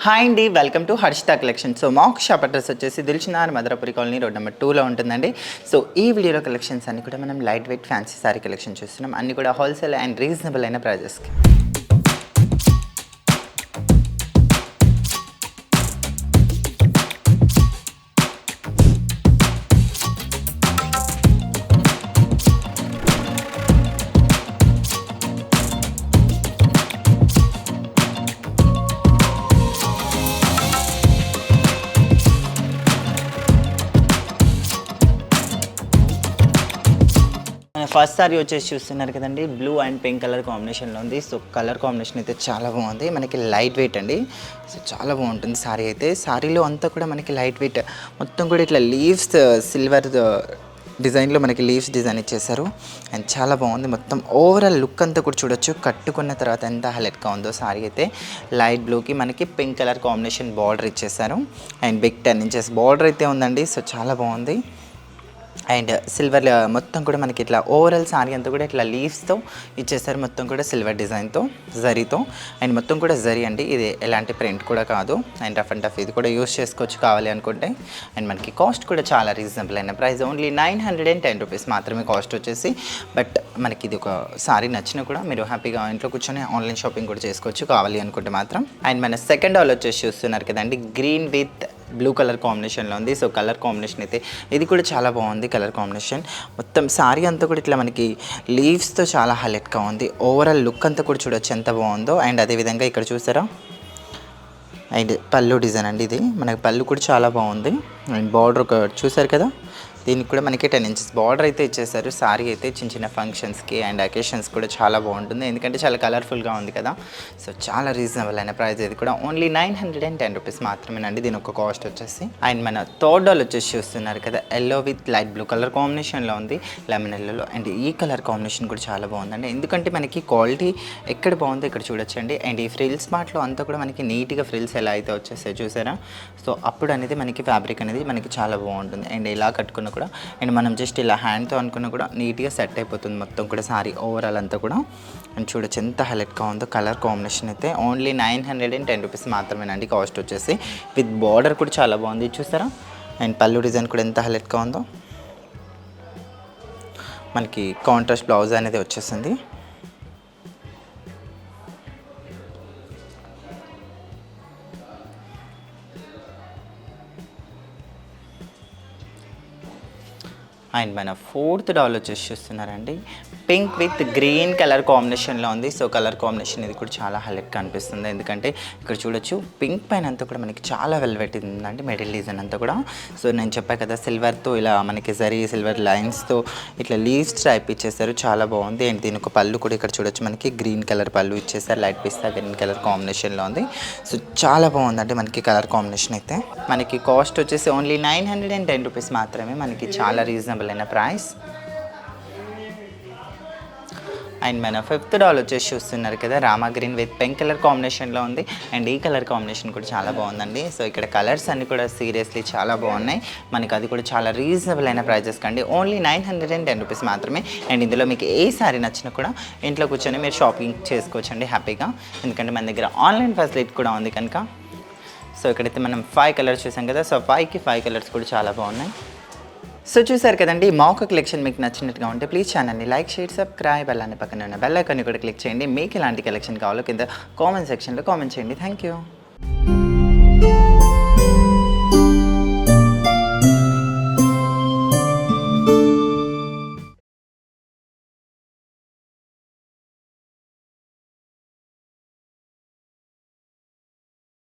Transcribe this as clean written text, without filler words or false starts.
Hi అండి, welcome to Harshitha collection. So మాకు shop address వచ్చేసి దిల్చునార్ మదరపురి కాలనీ రోడ్ నెంబర్ 2లో ఉంటుందండి. సో ఈ వీడియోలో కలెక్షన్స్ అన్ని కూడా మనం light weight fancy sari collection చూస్తున్నాం. అన్ని కూడా హోల్సేల్ అండ్ రీజనబుల్ అయిన ప్రైజెస్కి. ఫస్ట్ సారీ వచ్చేసి చూస్తున్నారు కదండి, బ్లూ అండ్ పింక్ కలర్ కాంబినేషన్లో ఉంది. సో కలర్ కాంబినేషన్ అయితే చాలా బాగుంది. మనకి లైట్ వెయిట్ అండి. సో చాలా బాగుంటుంది సారీ అయితే. సారీలో అంతా కూడా మనకి లైట్ వెయిట్, మొత్తం కూడా ఇట్లా లీవ్స్ సిల్వర్ డిజైన్లో మనకి లీవ్స్ డిజైన్ ఇచ్చేసారు. అండ్ చాలా బాగుంది. మొత్తం ఓవరాల్ లుక్ అంతా కూడా చూడొచ్చు. కట్టుకున్న తర్వాత ఎంత హైలైట్గా ఉందో సారీ అయితే. లైట్ బ్లూకి మనకి పింక్ కలర్ కాంబినేషన్ బార్డర్ ఇచ్చేసారు. అండ్ బిగ్ 10 ఇంచెస్ బార్డర్ అయితే ఉందండి. సో చాలా బాగుంది. అండ్ సిల్వర్ మొత్తం కూడా మనకి ఇట్లా ఓవరాల్ సారీ అంతా కూడా ఇట్లా లీవ్స్తో ఇచ్చేసారు. మొత్తం కూడా సిల్వర్ డిజైన్తో, జరీతో. అండ్ మొత్తం కూడా జరీ అండి. ఇది ఎలాంటి ప్రింట్ కూడా కాదు. అండ్ రఫ్ అండ్ టఫ్ ఇది కూడా యూస్ చేసుకోవచ్చు కావాలి అనుకుంటే. అండ్ మనకి కాస్ట్ కూడా చాలా రీజనబుల్ అయిన ప్రైస్, ఓన్లీ 910 రూపీస్ మాత్రమే కాస్ట్ వచ్చేసి. బట్ మనకి ఇది ఒక సారీ నచ్చినా కూడా మీరు హ్యాపీగా ఇంట్లో కూర్చొని ఆన్లైన్ షాపింగ్ కూడా చేసుకోవచ్చు కావాలి అనుకుంటే మాత్రం. అండ్ మన సెకండ్ హాల్ వచ్చేసి చూస్తున్నారు కదండి, గ్రీన్ విత్ బ్లూ కలర్ కాంబినేషన్లో ఉంది. సో కలర్ కాంబినేషన్ అయితే ఇది కూడా చాలా బాగుంది. కలర్ కాంబినేషన్ మొత్తం సారీ అంతా కూడా ఇట్లా మనకి లీవ్స్తో చాలా హైలైట్గా ఉంది. ఓవరాల్ లుక్ అంతా కూడా చూడొచ్చు ఎంత బాగుందో. అండ్ అదేవిధంగా ఇక్కడ చూసారా, అండ్ పళ్ళు డిజైన్ అండి. ఇది మనకి పళ్ళు కూడా చాలా బాగుంది. అండ్ బార్డర్ ఒక చూసారు కదా, దీనికి కూడా మనకి 10 ఇంచెస్ బార్డర్ అయితే ఇచ్చేసారు. సారీ అయితే చిన్న చిన్న ఫంక్షన్స్కి అండ్ అకేషన్స్ కూడా చాలా బాగుంటుంది, ఎందుకంటే చాలా కలర్ఫుల్గా ఉంది కదా. సో చాలా రీజనబుల్ అయిన ప్రైస్. ఇది కూడా ఓన్లీ 910 రూపీస్ మాత్రమేనండి దీని ఒక కాస్ట్ వచ్చేసి. అండ్ మన థర్డ్ డాల్ వచ్చేసి చూస్తున్నారు కదా, yellow with light blue colour కాంబినేషన్లో ఉంది, లెమన్ ఎల్లోలో. అండ్ ఈ కలర్ కాంబినేషన్ కూడా చాలా బాగుందండి, ఎందుకంటే మనకి క్వాలిటీ ఎక్కడ బాగుందో ఇక్కడ చూడొచ్చండి. అండ్ ఈ ఫ్రిల్స్ పార్ట్లో అంతా కూడా మనకి నీట్గా ఫ్రిల్స్ ఎలా అయితే వచ్చేసాయి చూసారా. సో అప్పుడు అనేది మనకి ఫ్యాబ్రిక్ అనేది మనకి చాలా బాగుంటుంది. అండ్ ఇలా కట్టుకున్న కూడా, అండ్ మనం జస్ట్ ఇలా హ్యాండ్తో అనుకున్నా కూడా నీట్గా సెట్ అయిపోతుంది మొత్తం కూడా సారీ ఓవరాల్ అంతా కూడా. అండ్ చూడొచ్చు ఎంత హైలైట్గా ఉందో. కలర్ కాంబినేషన్ అయితే ఓన్లీ 910 రూపీస్ మాత్రమేనండి కాస్ట్ వచ్చేసి. విత్ బార్డర్ కూడా చాలా బాగుంది చూసారా. అండ్ పళ్ళు డిజైన్ కూడా ఎంత హైలైట్గా ఉందో. మనకి కాంట్రాస్ట్ బ్లౌజ్ అనేది వచ్చేసింది. అండ్ మన ఫోర్త్ డాల్ వచ్చేసి చూస్తున్నారండి, పింక్ విత్ గ్రీన్ కలర్ కాంబినేషన్లో ఉంది. సో కలర్ కాంబినేషన్ ఇది కూడా చాలా హైలైట్గా అనిపిస్తుంది, ఎందుకంటే ఇక్కడ చూడొచ్చు పింక్ పైన అంతా కూడా మనకి చాలా వెల్వెట్ ఉందండి, మిడిల్ డిజైన్ అంతా కూడా. సో నేను చెప్పాను కదా, సిల్వర్తో ఇలా మనకి జరీ సిల్వర్ లైన్స్తో ఇట్లా లీవ్స్ టైప్ ఇచ్చేసారు, చాలా బాగుంది. అండ్ దీని ఒక పళ్ళు కూడా ఇక్కడ చూడొచ్చు, మనకి గ్రీన్ కలర్ పళ్ళు ఇచ్చేసారు, లైట్ పిస్తా గ్రీన్ కలర్ కాంబినేషన్లో ఉంది. సో చాలా బాగుందండి మనకి కలర్ కాంబినేషన్ అయితే. మనకి కాస్ట్ వచ్చేసి ఓన్లీ 910 రూపీస్ మాత్రమే, మనకి చాలా రీజనబుల్ అయిన ప్రైస్. అండ్ మన ఫిఫ్త్ డాల్ వచ్చేసి చూస్తున్నారు కదా, Rama green with pink colour కాంబినేషన్లో ఉంది. అండ్ ఈ కలర్ కాంబినేషన్ కూడా చాలా బాగుందండి. సో ఇక్కడ కలర్స్ అన్నీ కూడా సీరియస్లీ చాలా బాగున్నాయి. మనకి అది కూడా చాలా రీజనబుల్ అయిన ప్రైజెస్ కండి, ఓన్లీ 910 రూపీస్ మాత్రమే. అండ్ ఇందులో మీకు ఏ సారీ నచ్చినా కూడా ఇంట్లో కూర్చొని మీరు షాపింగ్ చేసుకోవచ్చండి హ్యాపీగా, ఎందుకంటే మన దగ్గర ఆన్లైన్ ఫెసిలిటీ కూడా ఉంది కనుక. సో ఇక్కడైతే మనం 5 కలర్స్ చూసాం కదా, సో 5కి 5 కలర్స్ కూడా చాలా బాగున్నాయి. సో చూసారు కదండి, మా ఒక కలెక్షన్ మీకు నచ్చినట్టుగా ఉంటే ప్లీజ్ ఛానల్ని లైక్, షేర్, సబ్స్క్రైబ్, అలానే పక్కన ఉన్న బెల్ ఐకాన్ని కూడా క్లిక్ చేయండి. మీకు ఎలాంటి కలెక్షన్ కావాలో కింద కామెంట్ సెక్షన్లో కామెంట్ చేయండి. Thank you.